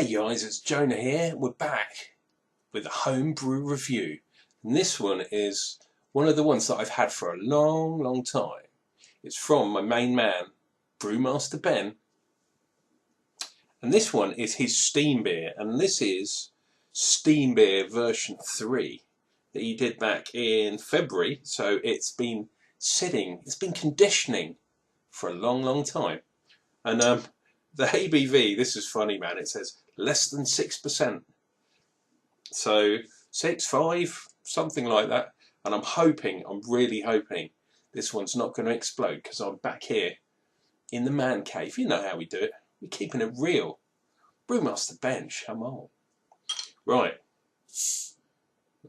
Hey guys, it's Jonah here. We're back with a homebrew review. And this one is one of the ones that I've had for a long time. It's from my main man, Brewmaster Ben. And this one is his steam beer. And this is steam beer version 3 that he did back in February. So it's been sitting, it's been conditioning for a long time. And the ABV, this is funny, man, it says less than 6%. So 6, 5, something like that. And I'm really hoping this one's not going to explode, because I'm back here in the man cave. You know how we do it. We're keeping it real. Brewmaster bench, come on. Right. Let's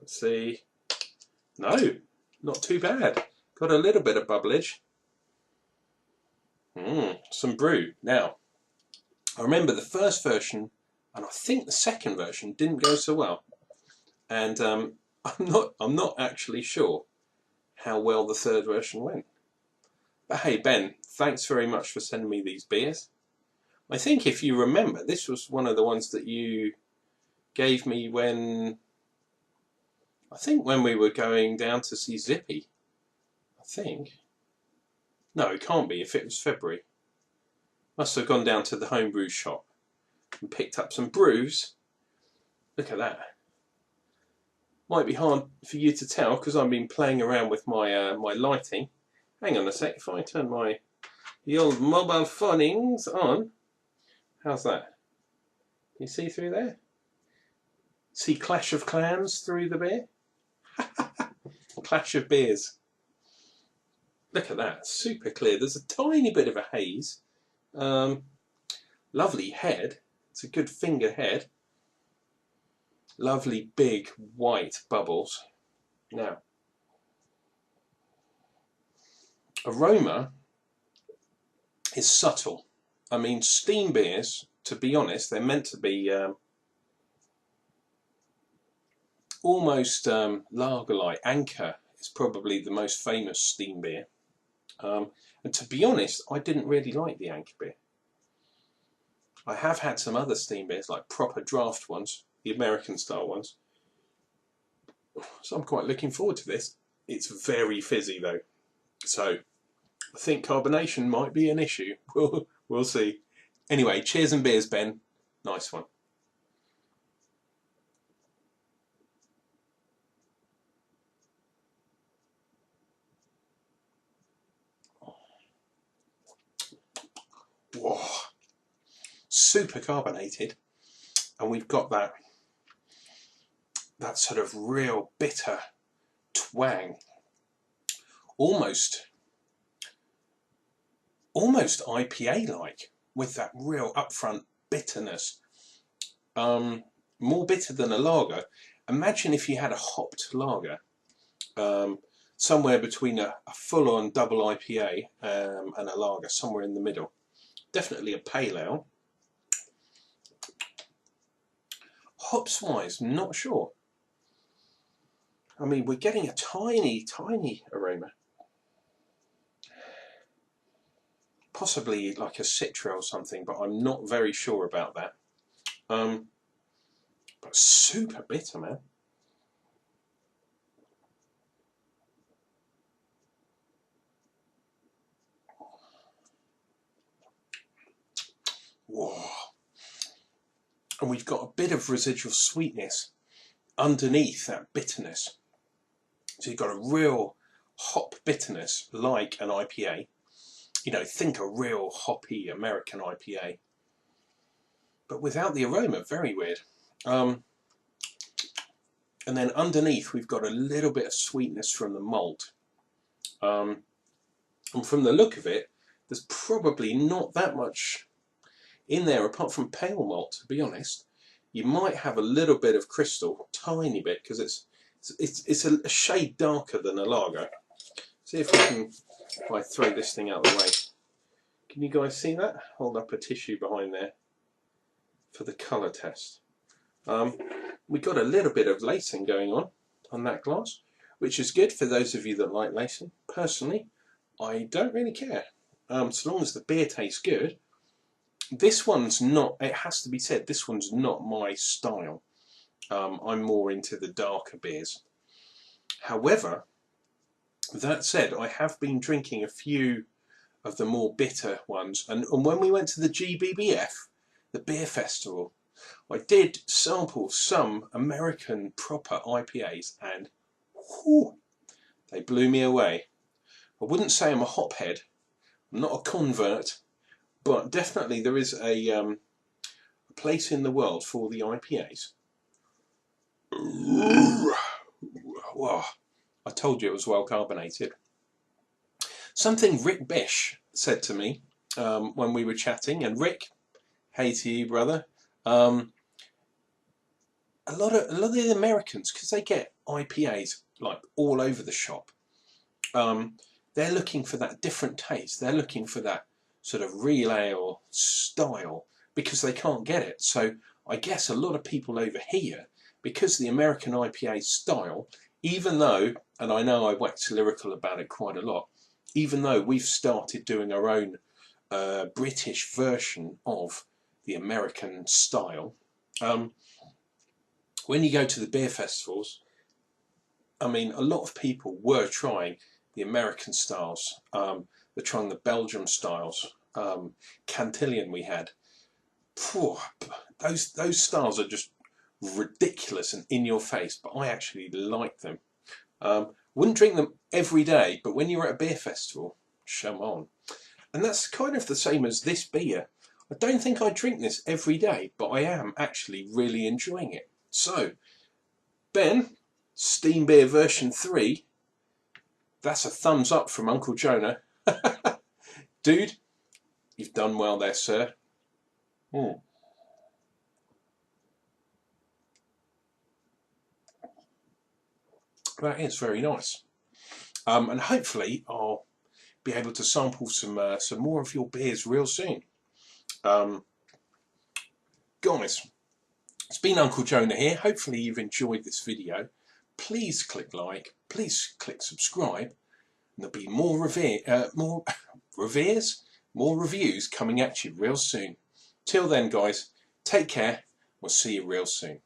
see. No, not too bad. Got a little bit of bubblage. Some brew. Now, I remember the first version, and I think the second version didn't go so well. And I'm not actually sure how well the third version went. But hey, Ben, thanks very much for sending me these beers. I think if you remember, this was one of the ones that you gave me when we were going down to see Zippy. I think. No, it can't be if it was February. Must have gone down to the homebrew shop and picked up some brews. Look at that. Might be hard for you to tell because I've been playing around with my my lighting. Hang on a sec, if I turn the old mobile phonings on. How's that? Can you see through there? See Clash of Clans through the beer? Clash of Beers. Look at that, super clear. There's a tiny bit of a haze. Lovely head. It's a good finger head. Lovely big white bubbles. Now, aroma is subtle. I mean, steam beers, to be honest, they're meant to be almost lager-like. Anchor is probably the most famous steam beer. And to be honest, I didn't really like the Anchor beer. I have had some other steam beers, like proper draft ones, the American style ones. So I'm quite looking forward to this. It's very fizzy though. So I think carbonation might be an issue. We'll see. Anyway, cheers and beers, Ben. Nice one. Whoa. Super carbonated, and we've got that sort of real bitter twang, almost IPA-like, with that real upfront bitterness. More bitter than a lager. Imagine if you had a hopped lager, somewhere between a full-on double IPA and a lager, somewhere in the middle. Definitely a pale ale. Hops wise, not sure. I mean, we're getting a tiny aroma. Possibly like a Citra or something, but I'm not very sure about that. But super bitter, man. Whoa. And we've got a bit of residual sweetness underneath that bitterness. So you've got a real hop bitterness like an IPA. You know, think a real hoppy American IPA. But without the aroma, very weird. And then underneath we've got a little bit of sweetness from the malt. And from the look of it, there's probably not that much in there apart from pale malt, to be honest. You might have a little bit of crystal, tiny bit, because it's a shade darker than a lager. See if I throw this thing out of the way. Can you guys see that? Hold up a tissue behind there for the colour test. We got a little bit of lacing going on that glass, which is good for those of you that like lacing. Personally, I don't really care. So long as the beer tastes good, This one's not, it has to be said, this one's not my style. I'm more into the darker beers. However, that said, I have been drinking a few of the more bitter ones, and when we went to the GBBF, the beer festival, I did sample some American proper IPAs, and whew, they blew me away. I wouldn't say I'm a hophead, I'm not a convert, but definitely there is a place in the world for the IPAs. Wow, I told you it was well carbonated. Something Rick Bish said to me when we were chatting, and Rick, hey to you, brother. A lot of the Americans, because they get IPAs like all over the shop, they're looking for that different taste. They're looking for that sort of real ale style because they can't get it. So I guess a lot of people over here, because the American IPA style, even though, and I know I wax lyrical about it quite a lot, even though we've started doing our own British version of the American style, when you go to the beer festivals, I mean, a lot of people were trying the American styles. They're trying the Belgium styles. Cantillon we had. Phew, those styles are just ridiculous and in your face, but I actually like them. Wouldn't drink them every day, but when you're at a beer festival, come on. And that's kind of the same as this beer. I don't think I drink this every day, but I am actually really enjoying it. So, Ben, Steam Beer version 3, that's a thumbs up from Unclejona. Dude, you've done well there, sir. That is very nice. And hopefully I'll be able to sample some more of your beers real soon. Guys, it's been Unclejona here. Hopefully you've enjoyed this video. Please click like, please click subscribe, and there'll be more reviews coming at you real soon. Till then, guys, take care. We'll see you real soon.